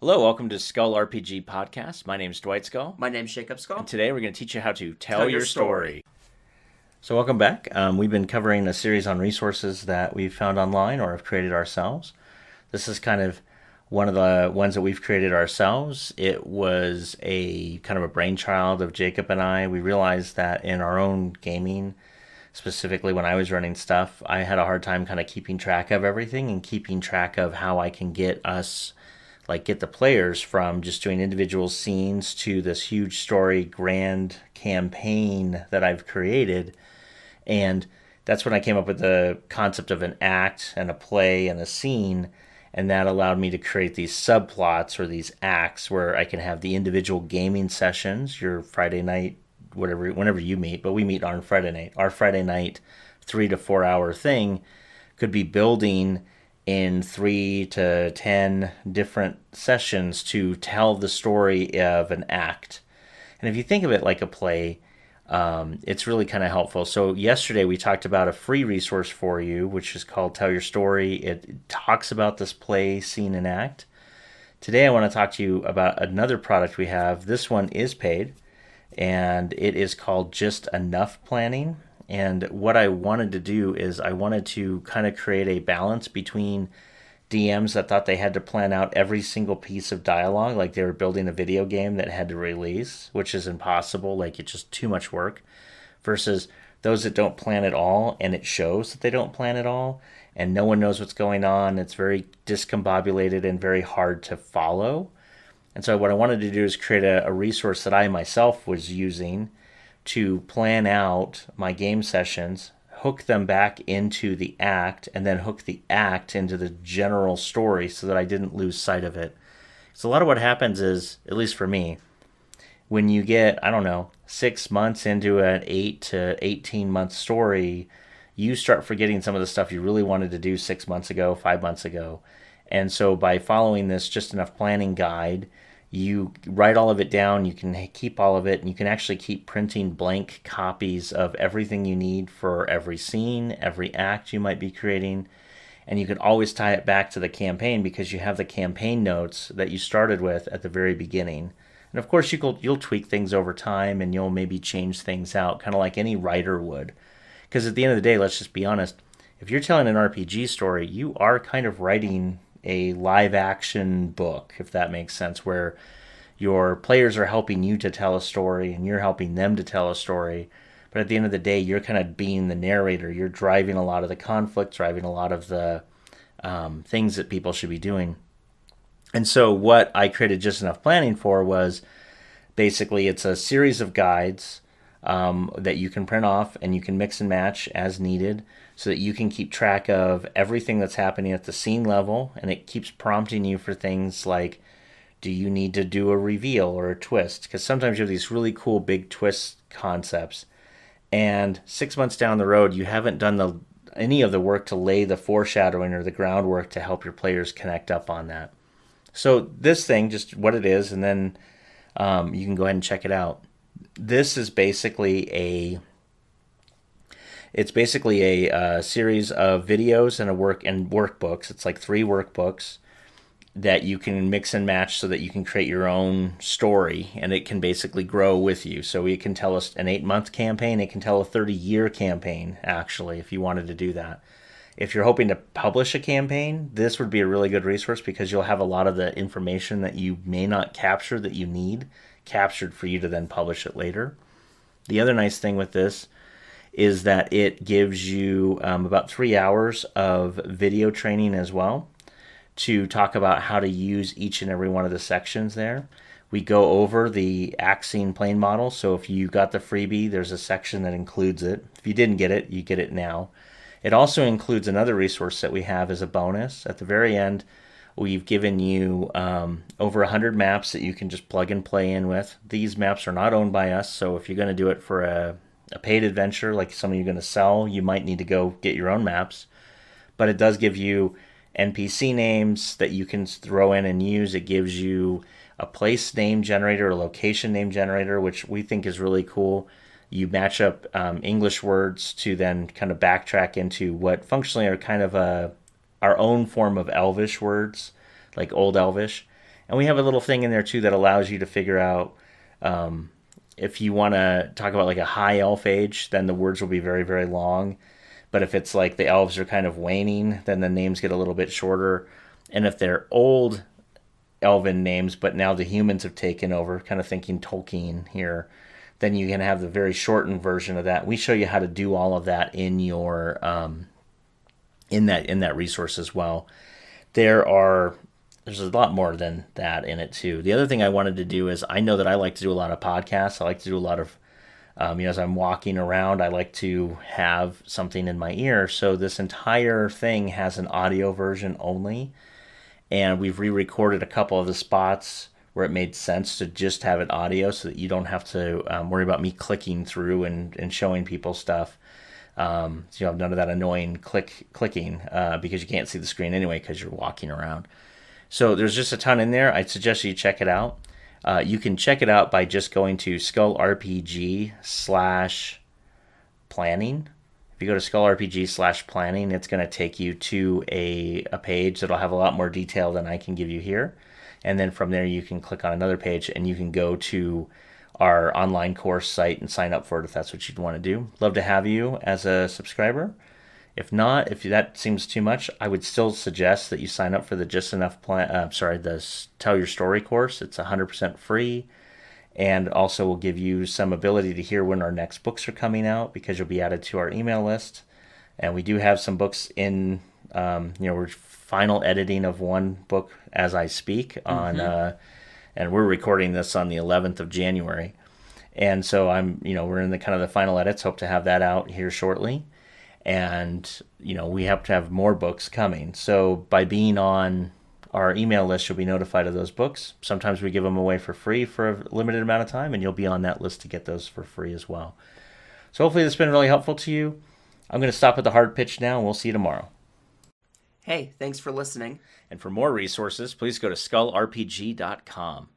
Hello, welcome to Skull RPG Podcast. My name's Dwight Skull. My name's Jacob Skull. And today we're going to teach you how to tell your story. So welcome back. We've been covering a series on resources that we've found online or have created ourselves. This is kind of one of the ones that we've created ourselves. It was a kind of a brainchild of Jacob and I. We realized that in our own gaming, specifically when I was running stuff, I had a hard time kind of keeping track of everything and keeping track of how I can get the players from just doing individual scenes to this huge story, grand campaign that I've created. And that's when I came up with the concept of an act and a play and a scene. And that allowed me to create these subplots or these acts where I can have the individual gaming sessions, your Friday night, whenever you meet, but we meet on Friday night. Our Friday night 3 to 4 hour thing could be building in 3 to 10 different sessions to tell the story of an act. And if you think of it like a play, it's really kind of helpful. So yesterday we talked about a free resource for you, which is called Tell Your Story. It talks about this play, scene, and act. Today I want to talk to you about another product we have. This one is paid, and it is called Just Enough Planning. And what I wanted to do is I wanted to kind of create a balance between DMs that thought they had to plan out every single piece of dialogue, like they were building a video game that had to release, which is impossible, like it's just too much work, versus those that don't plan at all, and it shows that they don't plan at all, and no one knows what's going on. It's very discombobulated and very hard to follow. And so what I wanted to do is create a resource that I myself was using to plan out my game sessions, hook them back into the act, and then hook the act into the general story so that I didn't lose sight of it. So a lot of what happens is, at least for me, when you get, 6 months into an 8 to 18 month story, you start forgetting some of the stuff you really wanted to do 6 months ago, 5 months ago. And so by following this Just Enough Planning guide, you write all of it down, you can keep all of it, and you can actually keep printing blank copies of everything you need for every scene, every act you might be creating. And you can always tie it back to the campaign because you have the campaign notes that you started with at the very beginning. And of course, you'll tweak things over time, and you'll maybe change things out, kind of like any writer would. Because at the end of the day, let's just be honest, if you're telling an RPG story, you are kind of writing a live action book, if that makes sense, where your players are helping you to tell a story and you're helping them to tell a story. But at the end of the day, you're kind of being the narrator. You're driving a lot of the conflict, driving a lot of the things that people should be doing. And so what I created Just Enough Planning for was basically it's a series of guides that you can print off and you can mix and match as needed, so that you can keep track of everything that's happening at the scene level, and it keeps prompting you for things like, do you need to do a reveal or a twist? Because sometimes you have these really cool big twist concepts, and 6 months down the road, you haven't done any of the work to lay the foreshadowing or the groundwork to help your players connect up on that. So this thing, just what it is, and then you can go ahead and check it out. This is basically a series of videos and workbooks. It's like 3 workbooks that you can mix and match so that you can create your own story, and it can basically grow with you. So it can tell us an 8-month campaign. It can tell a 30-year campaign, actually, if you wanted to do that. If you're hoping to publish a campaign, this would be a really good resource because you'll have a lot of the information that you may not capture that you need captured for you to then publish it later. The other nice thing with this is that it gives you about 3 hours of video training as well to talk about how to use each and every one of the sections there. We go over the act scene plane model, so if you got the freebie, there's a section that includes it. If you didn't get it, you get it now. It also includes another resource that we have as a bonus. At the very end, we've given you over 100 maps that you can just plug and play in with. These maps are not owned by us, so if you're going to do it for a paid adventure, like something you're going to sell, you might need to go get your own maps. But it does give you NPC names that you can throw in and use. It gives you a place name generator, a location name generator, which we think is really cool. You match up English words to then kind of backtrack into what functionally are kind of our own form of Elvish words, like Old Elvish. And we have a little thing in there too that allows you to figure out if you want to talk about like a high elf age, then the words will be very, very long. But if it's like the elves are kind of waning, then the names get a little bit shorter. And if they're old elven names, but now the humans have taken over, kind of thinking Tolkien here, then you can have the very shortened version of that. We show you how to do all of that in your in that resource as well. There's a lot more than that in it too. The other thing I wanted to do is, I know that I like to do a lot of podcasts. I like to do a lot of as I'm walking around, I like to have something in my ear. So this entire thing has an audio version only. And we've re-recorded a couple of the spots where it made sense to just have it audio so that you don't have to worry about me clicking through and showing people stuff. So you have none of that annoying clicking because you can't see the screen anyway because you're walking around. So there's just a ton in there. I'd suggest you check it out. You can check it out by just going to skullrpg/planning. If you go to skullrpg/planning, it's going to take you to a page that'll have a lot more detail than I can give you here. And then from there, you can click on another page and you can go to our online course site and sign up for it if that's what you'd want to do. Love to have you as a subscriber. If not, if that seems too much, I would still suggest that you sign up for the the Tell Your Story course. It's 100% free. And also will give you some ability to hear when our next books are coming out because you'll be added to our email list. And we do have some books in, we're final editing of one book as I speak on, and we're recording this on the 11th of January. And so we're in the kind of the final edits, hope to have that out here shortly. And, we have to have more books coming. So by being on our email list, you'll be notified of those books. Sometimes we give them away for free for a limited amount of time, and you'll be on that list to get those for free as well. So hopefully this has been really helpful to you. I'm going to stop at the hard pitch now, and we'll see you tomorrow. Hey, thanks for listening. And for more resources, please go to skullrpg.com.